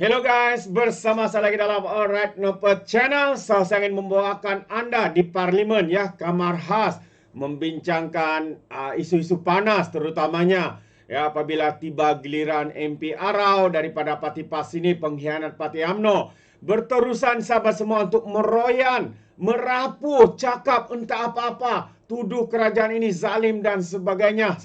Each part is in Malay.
Hello guys, bersama saya lagi dalam Alright Noper Channel. Saya ingin membawakan anda di Parlimen ya, Kamar Khas, membincangkan isu-isu panas terutamanya ya apabila tiba giliran MP Arau daripada Parti PAS ini, pengkhianat Parti UMNO, berterusan sahabat semua untuk meroyan, merapu, cakap entah apa-apa, tuduh kerajaan ini zalim dan sebagainya.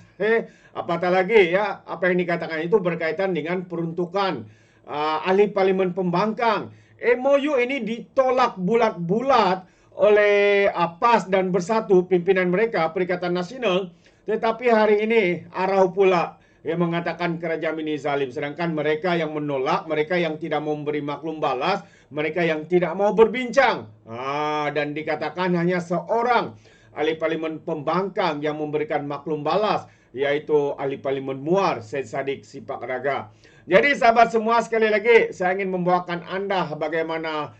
Apatah lagi ya, apa yang dikatakan itu berkaitan dengan peruntukan ahli Parlimen Pembangkang. MOU ini ditolak bulat-bulat oleh PAS dan Bersatu, pimpinan mereka, Perikatan Nasional. Tetapi hari ini Arau pula yang mengatakan kerajaan ini zalim. Sedangkan mereka yang menolak, mereka yang tidak mau memberi maklum balas, mereka yang tidak mau berbincang. Dan dikatakan hanya seorang ahli Parlimen Pembangkang yang memberikan maklum balas, yaitu ahli Parlimen Muar, Syed Saddiq Sipak Raga. Jadi sahabat semua, sekali lagi saya ingin membawakan anda bagaimana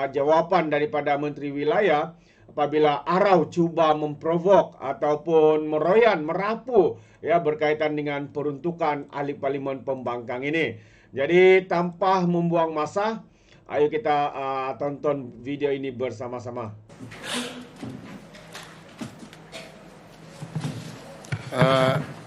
jawapan daripada Menteri Wilayah apabila Arau cuba memprovok ataupun meroyan, merapu ya berkaitan dengan peruntukan ahli Parlimen Pembangkang ini. Jadi tanpa membuang masa, ayo kita tonton video ini bersama-sama.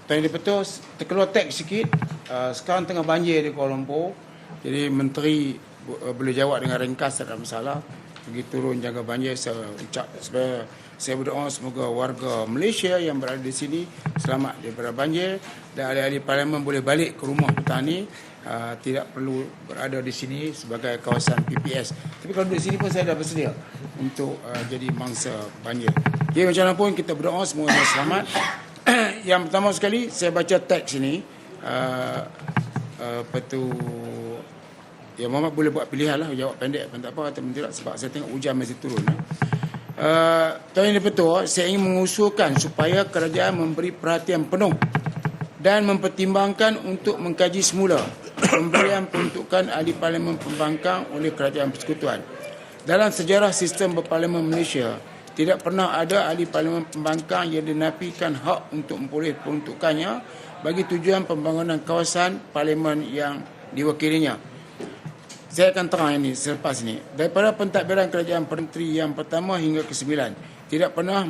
Tuan Dipertua, terkeluar teks sikit. Sekarang tengah banjir di Kuala Lumpur. Jadi Menteri boleh jawab dengan ringkas, tak ada masalah. Pergi turun jaga banjir. Saya berdoa semoga warga Malaysia yang berada di sini selamat daripada banjir. Dan ahli-ahli Parlimen boleh balik ke rumah petani. Tidak perlu berada di sini sebagai kawasan PPS. Tapi kalau di sini pun saya dah bersedia untuk jadi mangsa banjir. Jadi macam mana pun kita berdoa semoga selamat. Yang pertama sekali saya baca teks ini, ya Muhammad boleh buat pilihan lah, jawab pendek pun tak apa atau tidak, sebab saya tengok hujan masih turun. Tuan Yang Dipertua, saya ingin mengusulkan supaya kerajaan memberi perhatian penuh dan mempertimbangkan untuk mengkaji semula pemberian peruntukan ahli Parlimen Pembangkang oleh Kerajaan Persekutuan. Dalam sejarah sistem berparlimen Malaysia, tidak pernah ada ahli Parlimen Pembangkang yang dinafikan hak untuk memperoleh peruntukannya bagi tujuan pembangunan kawasan parlimen yang diwakilinya. Saya akan terang ini selepas ini. Daripada pentadbiran kerajaan Menteri yang pertama hingga ke-9, tidak pernah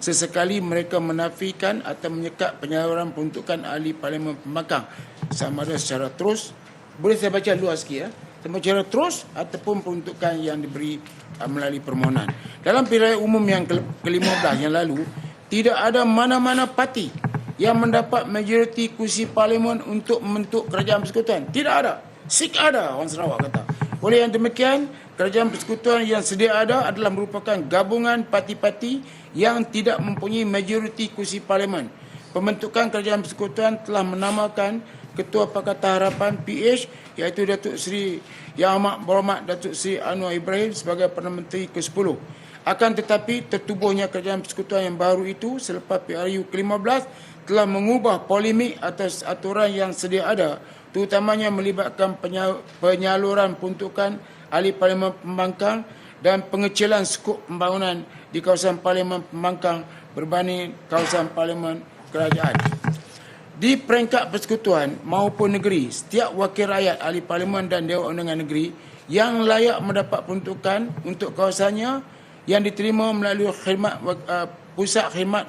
sesekali mereka menafikan atau menyekat penyaluran peruntukan ahli Parlimen Pembangkang, sama ada secara terus. Boleh saya baca luas sikit ya? Secara terus ataupun peruntukan yang diberi melalui permohonan. Dalam pilihan umum yang ke-15 yang lalu, tidak ada mana-mana parti yang mendapat majoriti kursi parlimen untuk membentuk kerajaan persekutuan. Tidak ada. Sik ada, orang Sarawak kata. Oleh yang demikian, kerajaan persekutuan yang sedia ada adalah merupakan gabungan parti-parti yang tidak mempunyai majoriti kursi parlimen. Pembentukan kerajaan persekutuan telah menamakan Ketua Pakatan Harapan PH, iaitu Datuk Seri Yang Amat Berhormat Datuk Seri Anwar Ibrahim sebagai Perdana Menteri ke-10. Akan tetapi tertubuhnya kerajaan persekutuan yang baru itu selepas PRU ke-15 telah mengubah polemik atas aturan yang sedia ada, terutamanya melibatkan penyaluran peruntukan ahli Parlimen Pembangkang dan pengecilan skop pembangunan di kawasan Parlimen Pembangkang berbanding kawasan Parlimen Kerajaan. Di peringkat persekutuan maupun negeri, setiap wakil rakyat, ahli Parlimen dan Dewan Undangan Negeri yang layak mendapat peruntukan untuk kawasannya yang diterima melalui pusat khidmat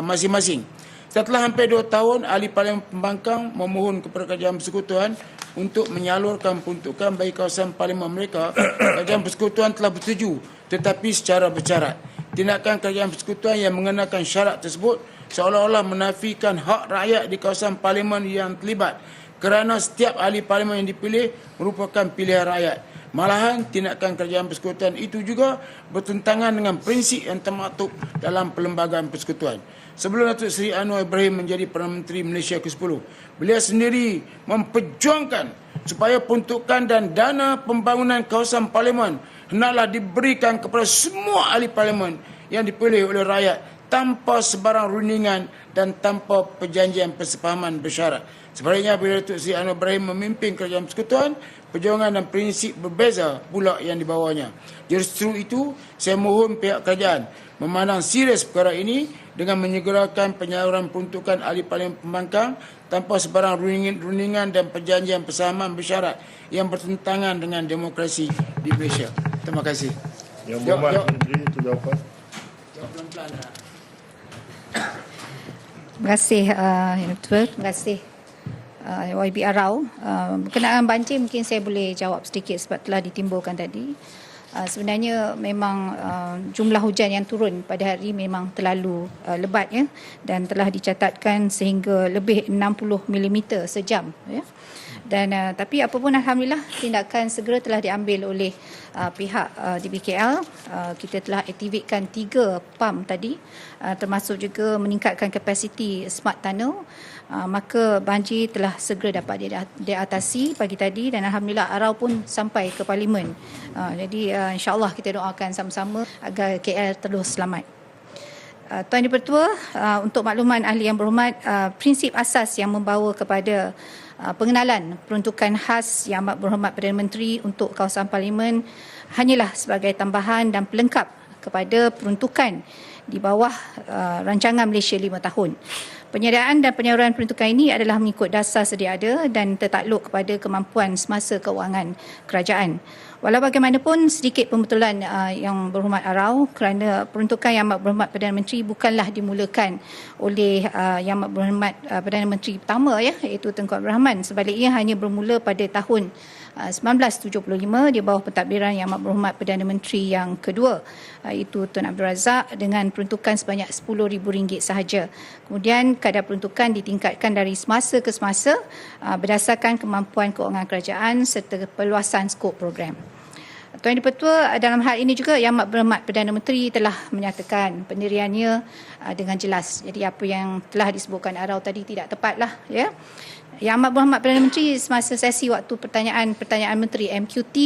masing-masing. Setelah hampir 2 tahun, ahli Parlimen Pembangkang memohon kepada kerajaan persekutuan untuk menyalurkan peruntukan bagi kawasan parlimen mereka. Kerajaan persekutuan telah bersetuju, tetapi secara bersyarat. Tindakan kerajaan persekutuan yang mengenakan syarat tersebut seolah-olah menafikan hak rakyat di kawasan parlimen yang terlibat, kerana setiap ahli parlimen yang dipilih merupakan pilihan rakyat. Malahan, tindakan kerajaan persekutuan itu juga bertentangan dengan prinsip yang termaktub dalam Perlembagaan Persekutuan. Sebelum Datuk Seri Anwar Ibrahim menjadi Perdana Menteri Malaysia ke-10, beliau sendiri memperjuangkan supaya peruntukan dan dana pembangunan kawasan parlimen hendaklah diberikan kepada semua ahli parlimen yang dipilih oleh rakyat tanpa sebarang rundingan dan tanpa perjanjian persefahaman bersyarat. Sebaliknya, bila Datuk Seri Anwar Ibrahim memimpin kerajaan persekutuan, perjuangan dan prinsip berbeza pula yang dibawanya. Justru itu, saya mohon pihak kerajaan memandang serius perkara ini dengan menyegerakan penyaluran peruntukan ahli Parlimen Pembangkang tanpa sebarang rundingan dan perjanjian persamaan bersyarat yang bertentangan dengan demokrasi di Malaysia. Terima kasih. Yang Berhormat Menteri itu jawapan. Jawab pelan-pelan. Terima kasih, Yang Ketua. Terima kasih, YB Arau. Berkenaan banjir mungkin saya boleh jawab sedikit sebab telah ditimbulkan tadi. Sebenarnya memang jumlah hujan yang turun pada hari memang terlalu lebat ya, dan telah dicatatkan sehingga lebih 60 mm sejam ya. Dan tapi apapun alhamdulillah tindakan segera telah diambil oleh pihak DBKL. Kita telah aktifkan 3 pam tadi, termasuk juga meningkatkan kapasiti smart tunnel. Maka banjir telah segera dapat diatasi pagi tadi dan alhamdulillah Arau pun sampai ke Parlimen. Jadi insya-Allah kita doakan sama-sama agar KL terus selamat. Tuan Dipertua, untuk makluman ahli yang berhormat, prinsip asas yang membawa kepada pengenalan peruntukan khas Yang Amat Berhormat Perdana Menteri untuk kawasan Parlimen hanyalah sebagai tambahan dan pelengkap kepada peruntukan di bawah rancangan Malaysia 5 tahun. Penyediaan dan penyaluran peruntukan ini adalah mengikut dasar sedia ada dan tertakluk kepada kemampuan semasa keuangan kerajaan. Walau bagaimanapun, sedikit pembetulan Yang Berhormat Arau kerana peruntukan Yang Amat Berhormat Perdana Menteri bukanlah dimulakan oleh Yang Amat Berhormat Perdana Menteri pertama ya, iaitu Tengku Abdul Rahman. Sebaliknya hanya bermula pada tahun 1975 di bawah pentadbiran Yang Amat Berhormat Perdana Menteri yang kedua, iaitu Tun Abdul Razak, dengan peruntukan sebanyak RM10,000 sahaja. Kemudian kadar peruntukan ditingkatkan dari semasa ke semasa berdasarkan kemampuan keuangan kerajaan serta perluasan skop program. Tuan Dipertua, dalam hal ini juga Yang Amat Berhormat Perdana Menteri telah menyatakan pendiriannya dengan jelas. Jadi apa yang telah disebutkan Arau tadi tidak tepatlah ya. Yang Amat Berhormat Perdana Menteri semasa sesi waktu pertanyaan Menteri MQT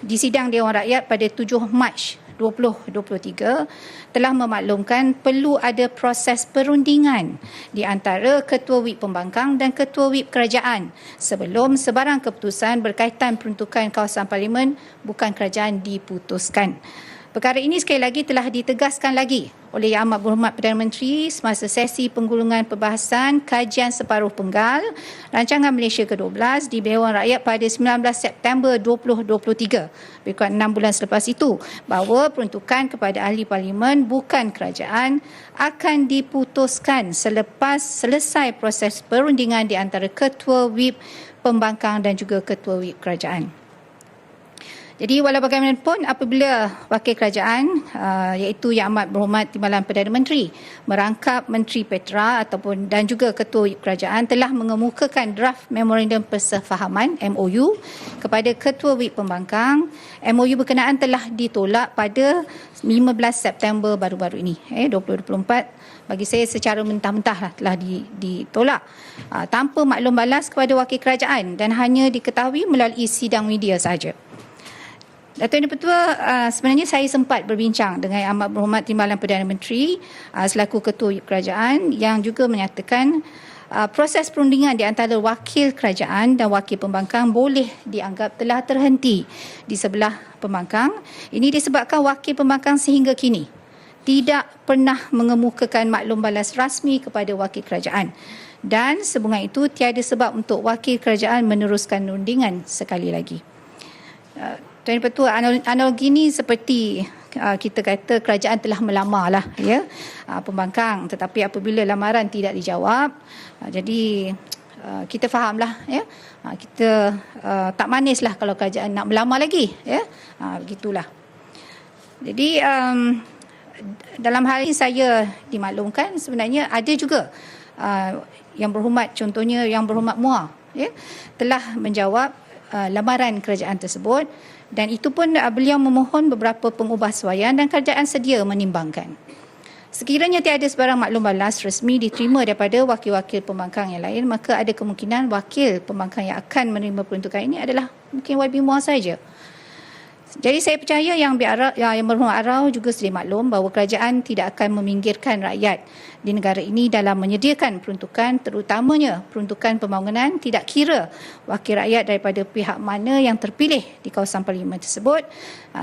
di sidang Dewan Rakyat pada 7 Mac 2023 telah memaklumkan perlu ada proses perundingan di antara Ketua WIP Pembangkang dan Ketua WIP Kerajaan sebelum sebarang keputusan berkaitan peruntukan kawasan Parlimen bukan kerajaan diputuskan. Perkara ini sekali lagi telah ditegaskan lagi oleh Yang Amat Berhormat Perdana Menteri semasa sesi penggulungan perbahasan kajian separuh penggal Rancangan Malaysia ke-12 di Dewan Rakyat pada 19 September 2023, lebih kurang 6 bulan selepas itu, bahawa peruntukan kepada ahli Parlimen bukan kerajaan akan diputuskan selepas selesai proses perundingan di antara Ketua WIP Pembangkang dan juga Ketua WIP Kerajaan. Jadi walau bagaimanapun apabila wakil kerajaan iaitu Yang Amat Berhormat Timbalan Perdana Menteri merangkap Menteri Petra ataupun dan juga Ketua Kerajaan telah mengemukakan draft Memorandum Persefahaman MOU kepada Ketua WIP Pembangkang, MOU berkenaan telah ditolak pada 15 September baru-baru ini 2024. Bagi saya secara mentah-mentah telah ditolak tanpa maklum balas kepada wakil kerajaan dan hanya diketahui melalui sidang media sahaja. Tuan Dipertua, sebenarnya saya sempat berbincang dengan Yang Amat Berhormat Timbalan Perdana Menteri selaku Ketua Kerajaan yang juga menyatakan proses perundingan di antara wakil kerajaan dan wakil pembangkang boleh dianggap telah terhenti di sebelah pembangkang. Ini disebabkan wakil pembangkang sehingga kini tidak pernah mengemukakan maklum balas rasmi kepada wakil kerajaan. Dan sehubungan itu tiada sebab untuk wakil kerajaan meneruskan rundingan sekali lagi. Tuan Dipertua, analogi ini seperti kita kata kerajaan telah melamarlah ya pembangkang, tetapi apabila lamaran tidak dijawab, jadi kita fahamlah ya, kita tak manislah kalau kerajaan nak melamar lagi ya, begitulah. Jadi dalam hal ini saya dimaklumkan sebenarnya ada juga yang berhormat, contohnya Yang Berhormat Muar ya, telah menjawab lamaran kerajaan tersebut dan itu pun beliau memohon beberapa pengubahsuaian dan kerajaan sedia menimbangkan. Sekiranya tiada sebarang maklum balas resmi diterima daripada wakil-wakil pembangkang yang lain, maka ada kemungkinan wakil pembangkang yang akan menerima peruntukan ini adalah mungkin YB Muar saja. Jadi saya percaya Yang Berhormat Arau juga sedia maklum bahawa kerajaan tidak akan meminggirkan rakyat di negara ini dalam menyediakan peruntukan, terutamanya peruntukan pembangunan, tidak kira wakil rakyat daripada pihak mana yang terpilih di kawasan Parlimen tersebut.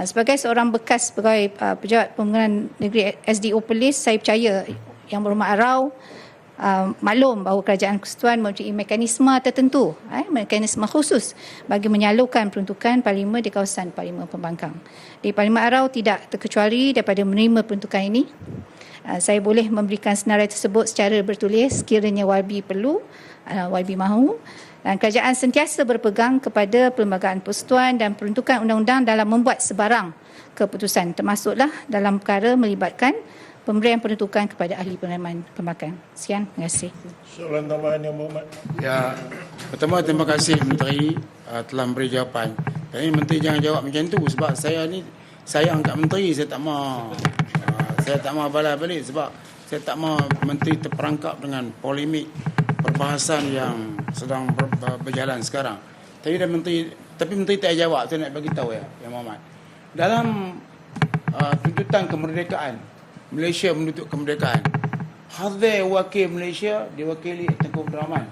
Sebagai seorang bekas pegawai pejabat pembangunan negeri SDO Polis, saya percaya Yang Berhormat Arau maklum bahawa Kerajaan Persekutuan mempunyai mekanisme tertentu, mekanisme khusus bagi menyalurkan peruntukan parlimen di kawasan Parlimen Pembangkang. Di Parlimen Arau tidak terkecuali daripada menerima peruntukan ini. Saya boleh memberikan senarai tersebut secara bertulis sekiranya YB perlu, YB mahu. Dan kerajaan sentiasa berpegang kepada Perlembagaan Persekutuan dan peruntukan undang-undang dalam membuat sebarang keputusan, termasuklah dalam perkara melibatkan pemberian peruntukan kepada ahli penerimaan pembangkang. Sekian, terima kasih. Soalan tambahan Yang Berhormat. Ya, pertama terima kasih Menteri telah memberi jawapan. Tapi Menteri jangan jawab macam tu sebab saya ni sayang kat Menteri, saya tak mau balas balik sebab saya tak mau Menteri terperangkap dengan polemik perbahasan yang sedang berjalan sekarang. Tapi Menteri tak jawab, saya nak bagi tahu Yang Berhormat. Dalam tuntutan kemerdekaan, Malaysia menuntut kemerdekaan. Hazir wakil Malaysia diwakili Tengku Abdul Rahman.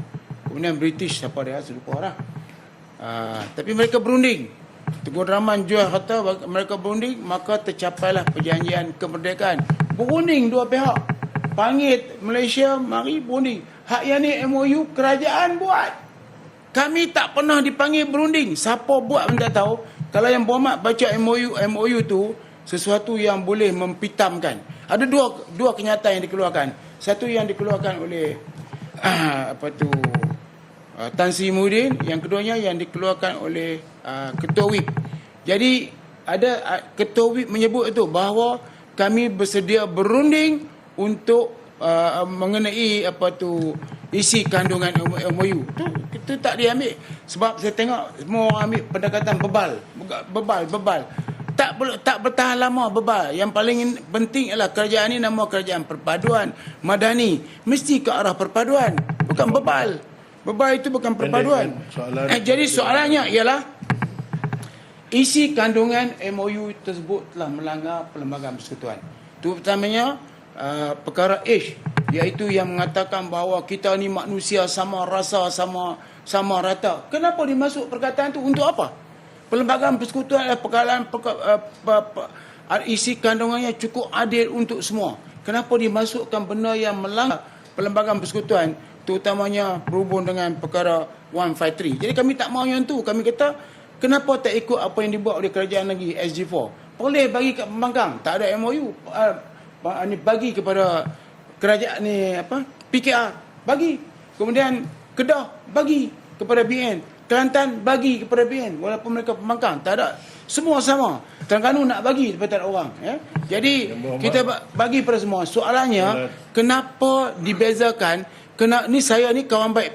Kemudian British siapa dia? Saya lupa dah. Tapi mereka berunding. Tengku Abdul Rahman jual harta, mereka berunding, maka tercapailah perjanjian kemerdekaan. Berunding dua pihak. Panggil Malaysia, mari berunding. Hak yang ni MOU kerajaan buat. Kami tak pernah dipanggil berunding. Siapa buat pun tak tahu. Kalau Yang Berhormat baca MOU tu, sesuatu yang boleh mempitamkan. Ada dua kenyataan yang dikeluarkan. Satu yang dikeluarkan oleh Tan Sri Muhyiddin, yang keduanya yang dikeluarkan oleh Ketua Whip. Jadi ada Ketua Whip menyebut itu bahawa kami bersedia berunding untuk mengenai isi kandungan MOU. Itu tak diambil sebab saya tengok semua orang ambil pendekatan bebal. Tak bertahan lama bebal. Yang paling penting ialah kerajaan ini nama Kerajaan Perpaduan Madani. Mesti ke arah perpaduan, bukan bebal. Bebal itu bukan perpaduan. Jadi soalannya ialah isi kandungan MOU tersebut telah melanggar Perlembagaan Persekutuan. Itu pertamanya perkara H, iaitu yang mengatakan bahawa kita ni manusia sama rasa, sama rata. Kenapa dimasuk perkataan itu? Untuk apa? Perlembagaan Persekutuan adalah perkalaan isi kandungannya cukup adil untuk semua. Kenapa dimasukkan benda yang melanggar Perlembagaan Persekutuan, terutamanya berhubung dengan perkara 153. Jadi kami tak mahu yang tu. Kami kata, kenapa tak ikut apa yang dibuat oleh kerajaan lagi SG4? Boleh bagi kat Pembangkang, tak ada MOU. Bagi kepada kerajaan ni PKR, bagi. Kemudian Kedah bagi kepada BN. Kelantan bagi kepada BN walaupun mereka Pembangkang, tak ada, semua sama. Terengganu nak bagi tapi tak ada orang, Jadi kita bagi pada semua. Soalannya kenapa dibezakan? Ni saya ni kawan baik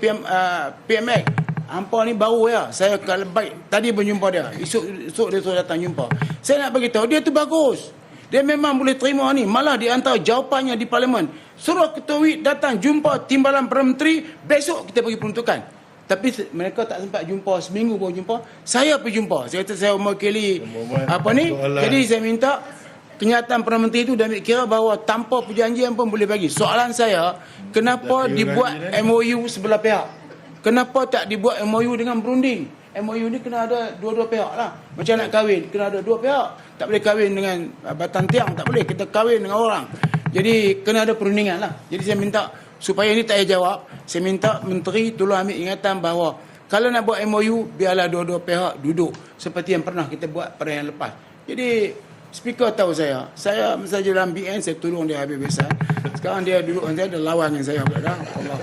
PMX. Hampa ni baru saya kalau baik tadi berjumpa dia. Esok dia suruh datang jumpa. Saya nak bagi tahu dia tu bagus. Dia memang boleh terima ni. Malah di antara jawapannya di Parlimen, suruh Ketua Whip datang jumpa Timbalan Perdana Menteri, besok kita bagi peruntukan. Tapi mereka tak sempat jumpa, seminggu baru jumpa. Saya pergi jumpa. Saya kata saya mewakili Jadi saya minta kenyataan Perdana Menteri itu dan ambil kira bahawa tanpa perjanjian pun boleh bagi. Soalan saya, kenapa dibuat MOU sebelah pihak? Kenapa tak dibuat MOU dengan berunding? MOU ni kena ada dua-dua pihak lah. Macam nak kahwin, kena ada dua pihak. Tak boleh kahwin dengan batang tiang, tak boleh. Kita kahwin dengan orang. Jadi kena ada perundingan lah. Jadi saya minta supaya ini tak payah jawab, saya minta Menteri tolong ambil ingatan bahawa kalau nak buat MOU, biarlah dua-dua pihak duduk seperti yang pernah kita buat pada yang lepas. Jadi speaker tahu saya masa dalam BN saya tolong dia habis-habisan. Sekarang dia duduk dengan saya, dia lawan dengan saya pula dah. Allah.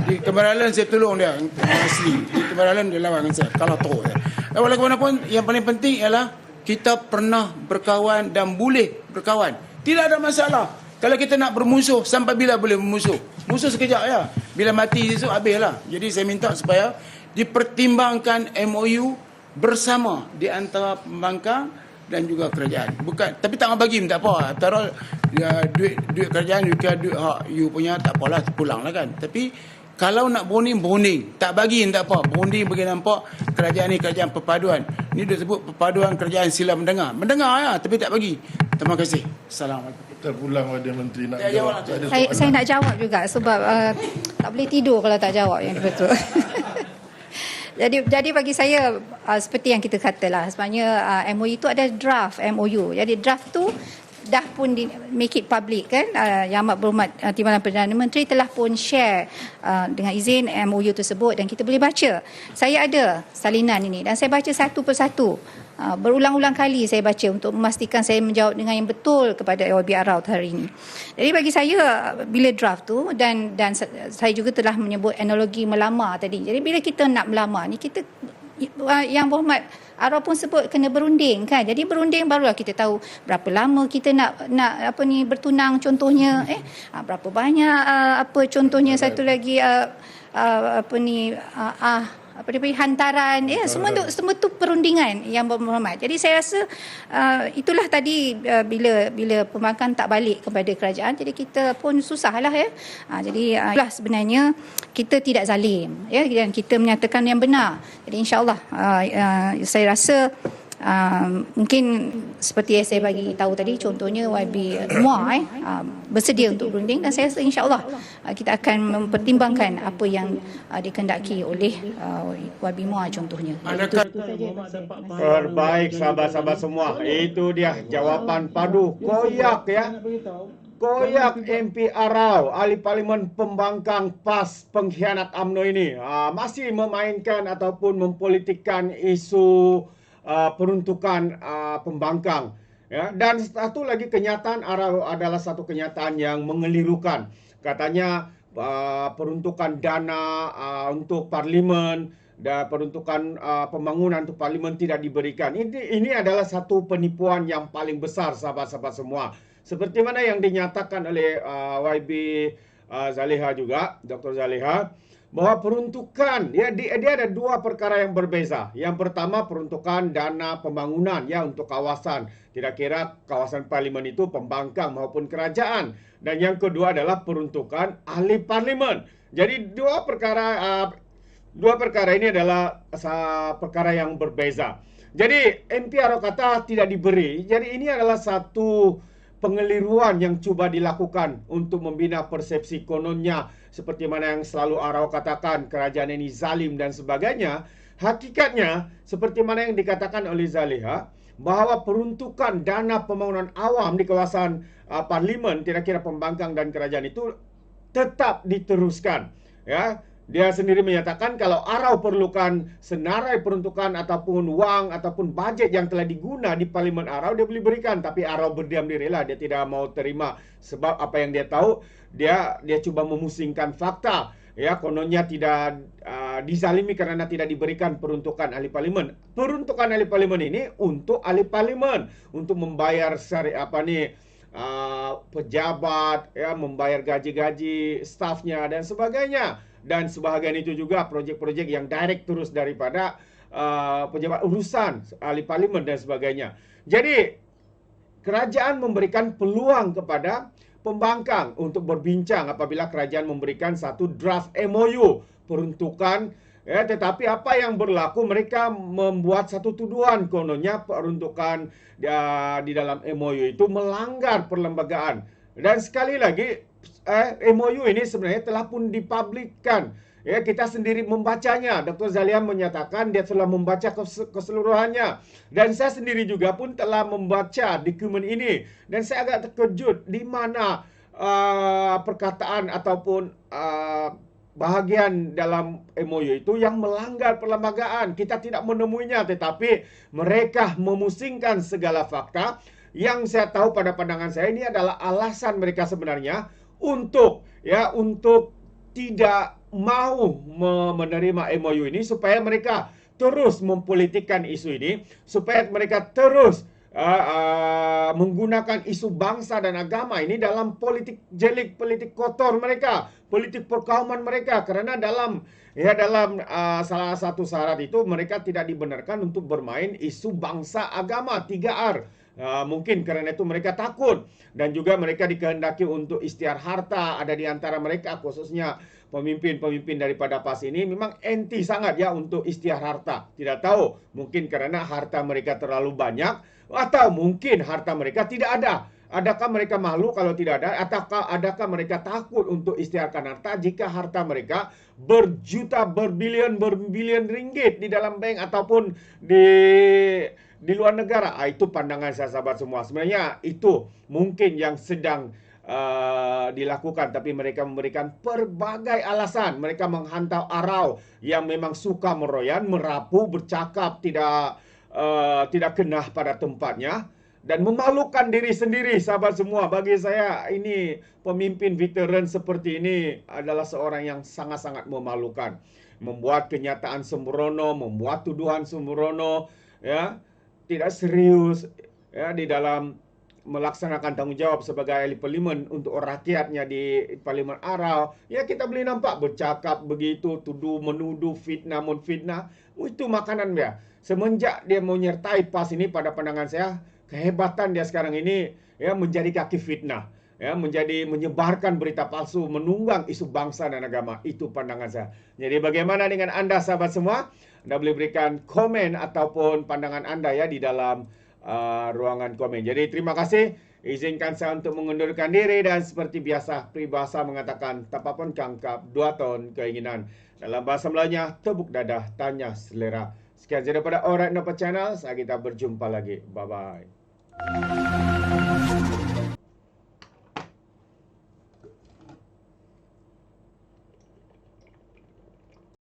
Di Kemaralan saya tolong dia asli. Di Kemaralan dia lawan dengan saya. Kalau tahu saya. Walaupun yang paling penting ialah kita pernah berkawan dan boleh berkawan. Tidak ada masalah. Kalau kita nak bermusuh, sampai bila boleh bermusuh? Musuh sekejap ya. Bila mati esok habislah. Jadi saya minta supaya dipertimbangkan MOU bersama di antara Pembangkang dan juga kerajaan. Bukan, tapi tak mau bagi tak apa. Taruh duit kerajaan, duit hak you punya tak apalah, pulanglah kan. Tapi kalau nak berunding, tak bagi tak apa. Berunding bagi nampak kerajaan ni kerajaan perpaduan. Ni dia sebut perpaduan kerajaan sila mendengar. Mendengar ya, tapi tak bagi. Terima kasih. Assalamualaikum. Kita pulang pada Menteri nak Saya jawab. Saya nak jawab juga sebab tak boleh tidur kalau tak jawab yang betul. Jadi bagi saya seperti yang kita katalah, sebenarnya MOU itu ada draft MOU. Jadi draft tu dah pun make it public kan. Yang Amat Berhormat Timbalan Perdana Menteri telah pun share dengan izin MOU tersebut dan kita boleh baca. Saya ada salinan ini dan saya baca satu persatu. Berulang-ulang kali saya baca untuk memastikan saya menjawab dengan yang betul kepada YB Arau hari ini. Jadi bagi saya bila draft tu dan saya juga telah menyebut analogi melamar tadi. Jadi bila kita nak melamar ni kita yang Berhormat Arau pun sebut kena berunding kan. Jadi berunding barulah kita tahu berapa lama kita nak bertunang contohnya berapa banyak contohnya satu lagi hantaran semua tu perundingan yang berhormat. Jadi saya rasa itulah tadi bila pembangkang tak balik kepada kerajaan, jadi kita pun susahlah ya. Jadi itulah sebenarnya kita tidak zalim ya, dan kita menyatakan yang benar. Jadi insya-Allah saya rasa mungkin seperti yang saya bagi tahu tadi, contohnya YB Muar bersedia untuk berunding dan saya rasa insya-Allah kita akan mempertimbangkan apa yang dikehendaki oleh YB Muar contohnya. Terbaik sahabat-sahabat semua. Itu dia jawapan padu koyak ya. Koyak MP Arau, ahli parlimen pembangkang PAS pengkhianat UMNO ini masih memainkan ataupun mempolitikkan isu peruntukan pembangkang ya. Dan satu lagi kenyataan Arau adalah satu kenyataan yang mengelirukan. Katanya peruntukan dana untuk parlimen dan peruntukan pembangunan untuk parlimen tidak diberikan. Ini adalah satu penipuan yang paling besar sahabat-sahabat semua. Seperti mana yang dinyatakan oleh YB Zaliha juga, Dr. Zaliha, bahwa peruntukan dia ada dua perkara yang berbeza. Yang pertama peruntukan dana pembangunan ya untuk kawasan, tidak kira kawasan parlimen itu pembangkang maupun kerajaan. Dan yang kedua adalah peruntukan ahli parlimen. Jadi dua perkara ini adalah perkara yang berbeza. Jadi MP Arau kata tidak diberi. Jadi ini adalah satu pengeliruan yang cuba dilakukan untuk membina persepsi kononnya seperti mana yang selalu Arau katakan kerajaan ini zalim dan sebagainya. Hakikatnya seperti mana yang dikatakan oleh Zaliha bahwa peruntukan dana pembangunan awam di kawasan parlimen, tidak kira pembangkang dan kerajaan itu tetap diteruskan ya. Dia sendiri menyatakan kalau Arau perlukan senarai peruntukan ataupun wang ataupun bajet yang telah diguna di parlimen Arau, dia boleh berikan. Tapi Arau berdiam dirilah, dia tidak mau terima. Sebab apa yang dia tahu, dia cuba memusingkan fakta. Ya, kononnya tidak dizalimi karena tidak diberikan peruntukan ahli parlimen. Peruntukan ahli parlimen ini untuk ahli parlimen, untuk membayar pejabat, ya, membayar gaji-gaji stafnya dan sebagainya. Dan sebahagian itu juga projek-projek yang direct terus daripada pejabat urusan ahli parlimen dan sebagainya. Jadi kerajaan memberikan peluang kepada pembangkang untuk berbincang apabila kerajaan memberikan satu draft MOU peruntukan ya, tetapi apa yang berlaku, mereka membuat satu tuduhan kononnya peruntukan di dalam MOU itu melanggar perlembagaan. Dan sekali lagi MOU ini sebenarnya telah pun dipublikkan. Ya, kita sendiri membacanya. Dr. Zaliha menyatakan dia telah membaca keseluruhannya. Dan saya sendiri juga pun telah membaca dokumen ini. Dan saya agak terkejut di mana perkataan ataupun bahagian dalam MOU itu yang melanggar perlembagaan. Kita tidak menemuinya, tetapi mereka memusingkan segala fakta. Yang saya tahu pada pandangan saya ini adalah alasan mereka sebenarnya untuk tidak mau menerima MOU ini supaya mereka terus mempolitikkan isu ini, supaya mereka terus menggunakan isu bangsa dan agama ini dalam politik jelik, politik kotor mereka, politik perkauman mereka. Karena dalam salah satu syarat itu mereka tidak dibenarkan untuk bermain isu bangsa agama 3R. Mungkin karena itu mereka takut, dan juga mereka dikehendaki untuk istiar harta. Ada di antara mereka khususnya pemimpin-pemimpin daripada PAS ini memang anti sangat ya untuk istiar harta. Tidak tahu, mungkin karena harta mereka terlalu banyak, atau mungkin harta mereka tidak ada. Adakah mereka malu kalau tidak ada? Ataukah adakah mereka takut untuk istiarkan harta jika harta mereka berjuta, berbilion ringgit di dalam bank ataupun di luar negara. Itu pandangan saya sahabat semua. Sebenarnya itu mungkin yang sedang dilakukan, tapi mereka memberikan pelbagai alasan. Mereka menghantau arau yang memang suka meroyan, merapu, bercakap tidak kena pada tempatnya dan memalukan diri sendiri sahabat semua. Bagi saya ini pemimpin veteran seperti ini adalah seorang yang sangat-sangat memalukan. Membuat kenyataan sembrono, membuat tuduhan sembrono, ya, tidak serius ya di dalam melaksanakan tanggung jawab sebagai ahli parlimen untuk rakyatnya di Parlimen Arau. Ya, kita boleh nampak bercakap begitu, tuduh, menuduh, fitnah, menfitnah. Itu makanan dia. Semenjak dia menyertai PAS ini, pada pandangan saya, kehebatan dia sekarang ini ya menjadi kaki fitnah. Ya, menyebarkan berita palsu, menunggang isu bangsa dan agama. Itu pandangan saya. Jadi bagaimana dengan Anda sahabat semua? Anda boleh berikan komen ataupun pandangan Anda ya di dalam ruangan komen. Jadi terima kasih. Izinkan saya untuk mengundurkan diri dan seperti biasa peribahasa mengatakan tapapun kangkap 2 ton keinginan. Dalam bahasa Melayunya tepuk dadah tanya selera. Sekian saja daripada Alright No Channel. Kita berjumpa lagi. Bye bye.